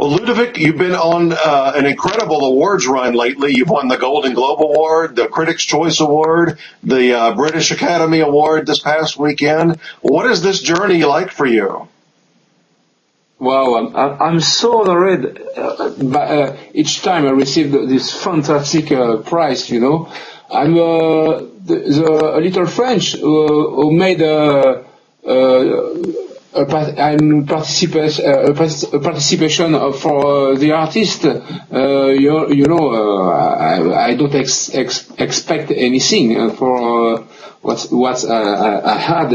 Well, Ludovic, you've been on an incredible awards run lately. You've won the Golden Globe Award, the Critics' Choice Award, the British Academy Award this past weekend. What is this journey like for you? Wow, I'm so honored each time I receive this fantastic prize, you know. I'm the little French who made participation for the artist. I don't expect anything for what I had.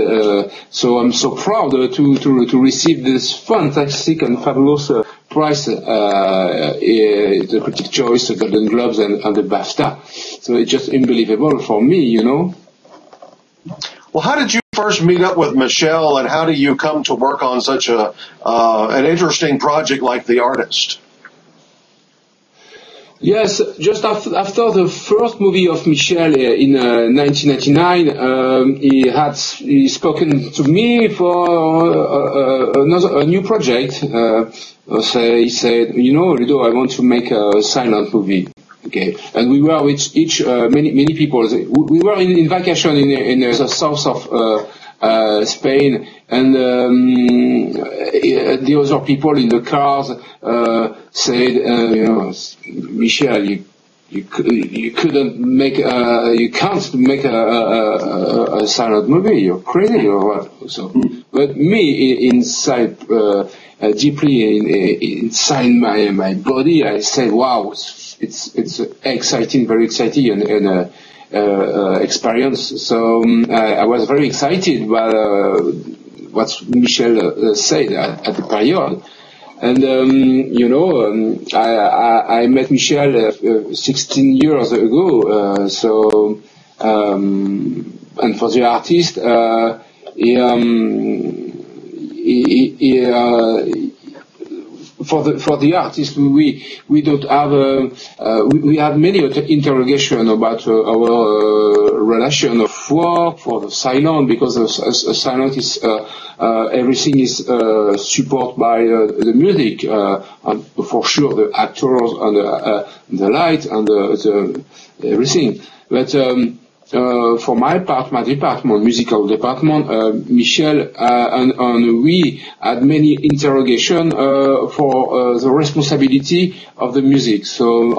So I'm so proud to receive this fantastic and fabulous prize, the Critics' Choice, the Golden Globes, and the BAFTA. So it's just unbelievable for me, you know. Well, how did you first meet up with Michel, and how do you come to work on such an interesting project like The Artist? Yes, just after the first movie of Michel in 1999, he spoken to me for a new project. He said, you know, Ludo, I want to make a silent movie. Okay, and we were with many people. We were in vacation in the south of Spain, and the other people in the cars said, you know, Michel, you couldn't make you can't make a silent movie. You're crazy or what? So, but me inside, deeply inside my body, I said, wow, it's exciting, very exciting, and experience. So I was very excited by what Michel said at the period. And I met Michel 16 years ago. And for the artist, for the artist, we don't have we have many interrogation about our relation of work for the silent, because silent is everything is supported by the music, and for sure the actors and the light and the everything, but. For my part, my department, musical department, Michel and we had many interrogation for the responsibility of the music. So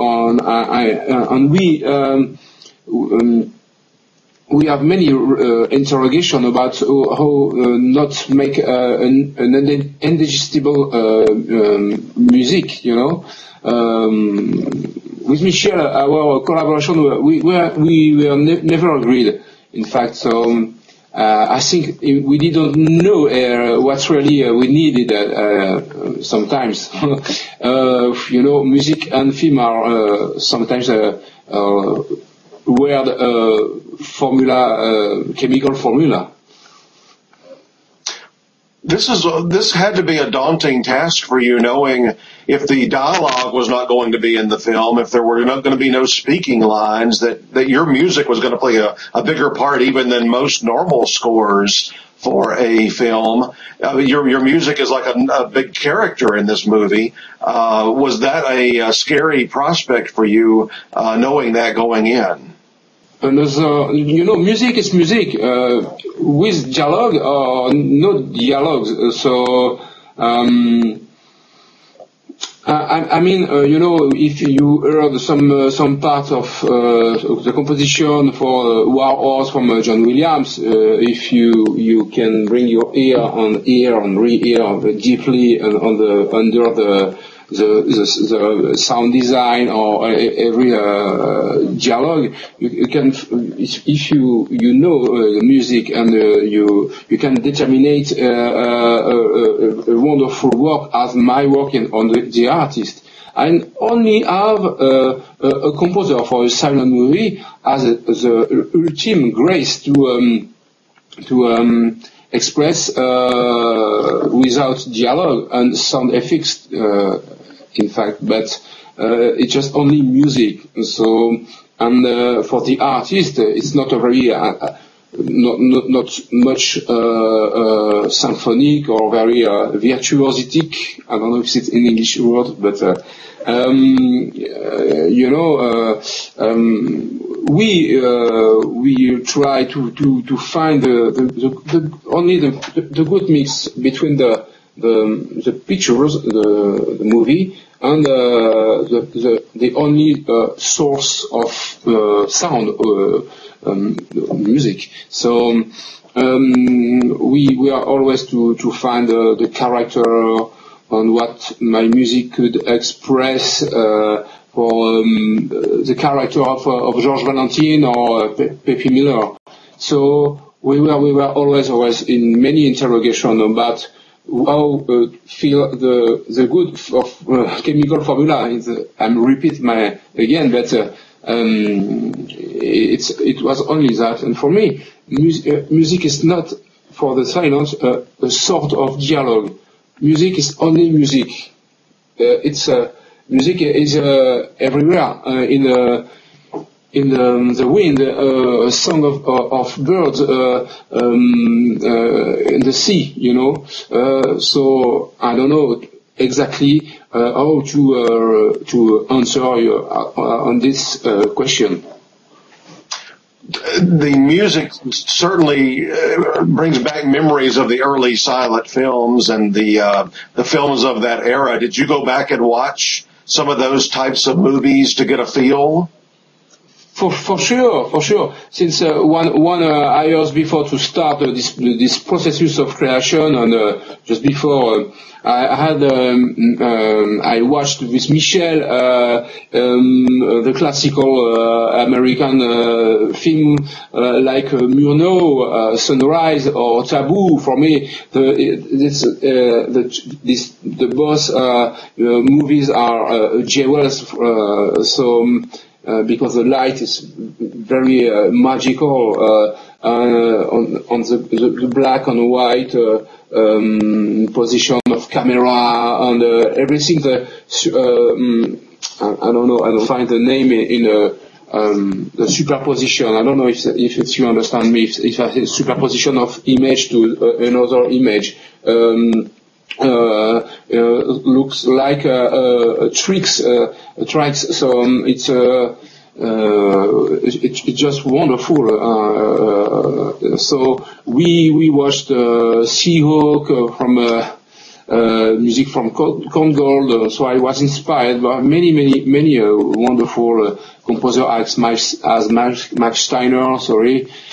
we have many interrogation about how not make an indigestible music, you know. With Michel, our collaboration, we were never agreed, in fact. So I think we didn't know what really we needed sometimes. You know, music and film are sometimes weird formula, chemical formula. This had to be a daunting task for you, knowing if the dialogue was not going to be in the film, if there were not going to be no speaking lines, that your music was going to play a bigger part even than most normal scores for a film. Your music is like a big character in this movie. Was that a scary prospect for you, knowing that going in? Another, you know, music is music, with dialogue or no dialogues. So, I mean, you know, if you heard some part of the composition for War Horse from John Williams, if you can bring your ear and re-ear deeply and under the sound design or every dialogue, you can, if you know the music and you can determine a wonderful work as my work on the artist. I only have a composer for a silent movie as the ultimate grace to express without dialogue and sound effects, in fact, but it's just only music. So, and for the artist, it's not a very not much symphonic or very virtuositic. I don't know if it's an English word, but we try to find only the good mix between the pictures, the movie, and the only source of sound, music. So we are always to find the character on what my music could express. For the character of George Valentin or Pepe Miller. So we were always in many interrogations about how feel the good of chemical formula. I'm repeat again, but it was only that. And for me, music is not for the silence a sort of dialogue. Music is only music. Music is everywhere, in the wind, a song of birds, in the sea, so I don't know exactly how to answer on this question. The music certainly brings back memories of the early silent films and the films of that era. Did you go back and watch some of those types of movies to get a feel? For sure. Since one years before to start this process of creation, and just before I watched with Michel the classical American film like Murnau, Sunrise or Taboo. For me, the both movies are jewels. Because the light is very magical on the black and white position of camera and everything. I don't know. I don't find the name in the superposition. I don't know if you understand me. If I say superposition of image to another image. Looks like tricks. So it's just wonderful. So we watched Seahawk from music from Korngold. So I was inspired by many wonderful composers as Max Steiner,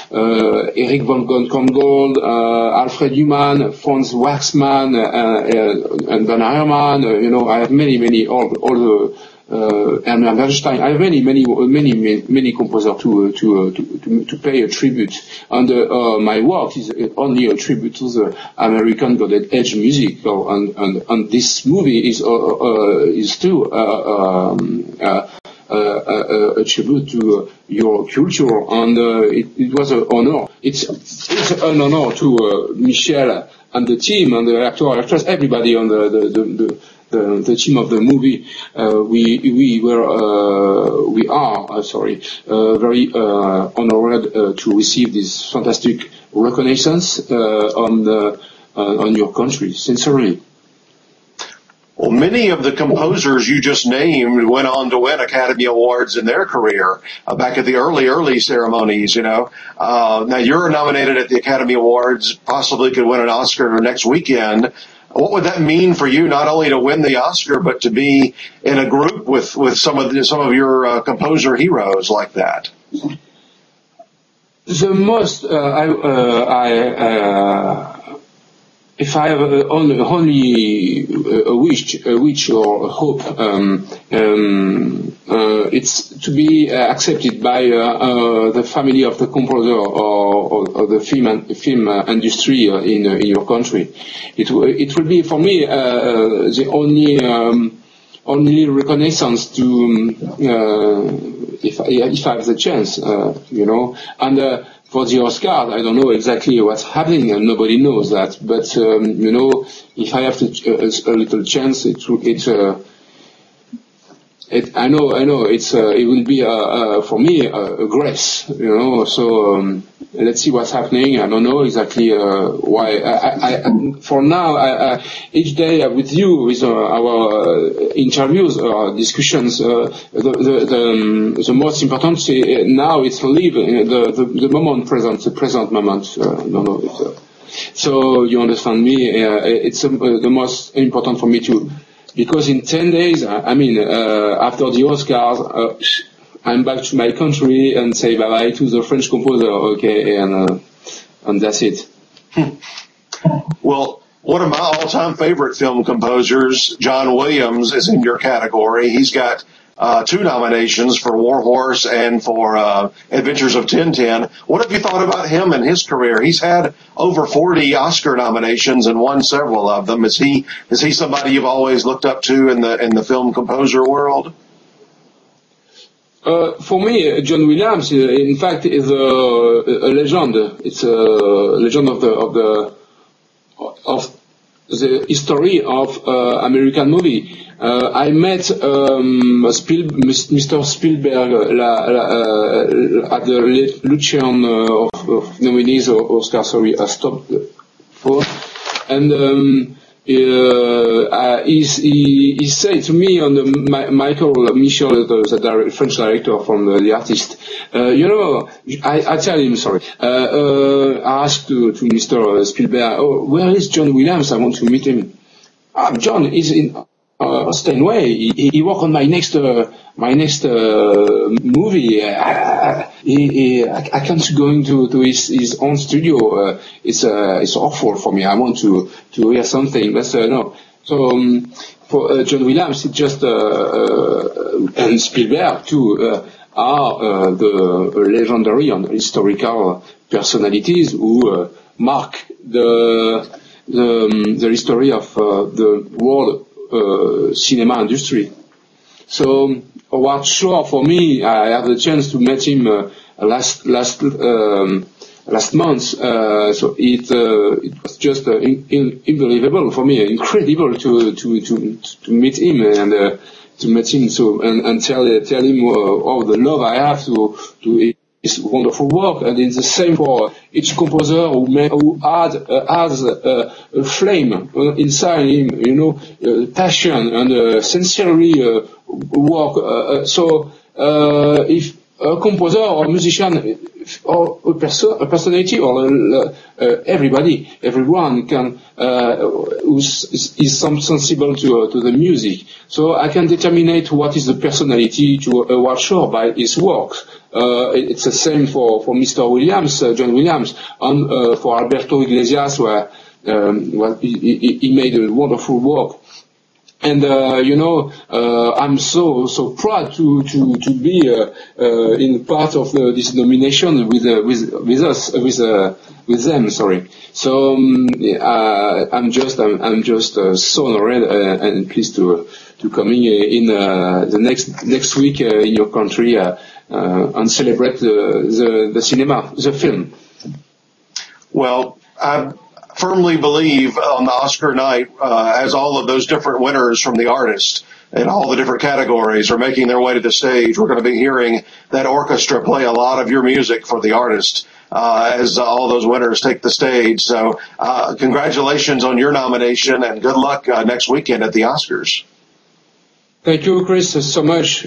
Eric von Korngold, Alfred Newman, Franz Waxman, and Van Herman. I have many all the Hermann Bernstein. I have many composers to pay a tribute. And my work is only a tribute to the American Golden Age music. And this movie is too a tribute to your culture, and it was an honor. It's an honor to Michel and the team and the actors, everybody on the team of the movie. We are very honored to receive this fantastic reconnaissance on your country. Sincerely. Well, many of the composers you just named went on to win Academy Awards in their career back at the early ceremonies, Now you're nominated at the Academy Awards, possibly could win an Oscar next weekend. What would that mean for you, not only to win the Oscar, but to be in a group with some of your composer heroes like that? The most if I have only a wish or a hope, it's to be accepted by the family of the composer or the film industry in your country. It will be for me the only reconnaissance to if I have the chance, and. For the Oscar, I don't know exactly what's happening, and nobody knows that. But if I have a little chance, I know. It will be for me a grace, So let's see what's happening. I don't know exactly why. For now, each day with you, with our interviews or discussions, the most important now is to live the moment present, the present moment. So you understand me. It's the most important for me too. Because in 10 days, after the Oscars, I'm back to my country and say bye-bye to the French composer, okay, and that's it. Well, one of my all-time favorite film composers, John Williams, is in your category. He's got 2 nominations for War Horse and for Adventures of Tintin. What have you thought about him and his career? He's had over 40 Oscar nominations and won several of them. Is he somebody you've always looked up to in the film composer world? For me, John Williams, in fact, is a legend. It's a legend of the history of American movie. I met Mr. Spielberg at the luncheon of nominees or Oscar. Sorry, I stopped for, and he said to me on the Michael Michel, the French director from the artist. I tell him, sorry. I asked to Mr. Spielberg, where is John Williams? I want to meet him. John is in Steinway. He worked on my next movie. I can't go into his own studio. It's awful for me. I want to hear something, but no. So for John Williams, it's just and Spielberg too are the legendary and historical personalities who mark the history of the world cinema industry. So Howard Shore, for me, I had the chance to meet him last month. So it was just unbelievable for me, incredible to meet him and to meet him and tell him all the love I have to his wonderful work, and it's the same for each composer who has a flame inside him, passion and sincerely work. So if a composer or a musician or a personality or everyone can is sensible to the music. So I can determine what is the personality to Howard Shore by his works. It's the same for Mr. Williams, John Williams, and for Alberto Iglesias, where he made a wonderful work. And I'm so proud to be in part of this nomination with them. Sorry. So I'm just so honored and pleased to coming in the next week in your country and celebrate the cinema, the film. Well, I firmly believe on the Oscar night, as all of those different winners from the artist and all the different categories are making their way to the stage, we're going to be hearing that orchestra play a lot of your music for the artist as all those winners take the stage. So congratulations on your nomination and good luck next weekend at the Oscars. Thank you, Chris, so much.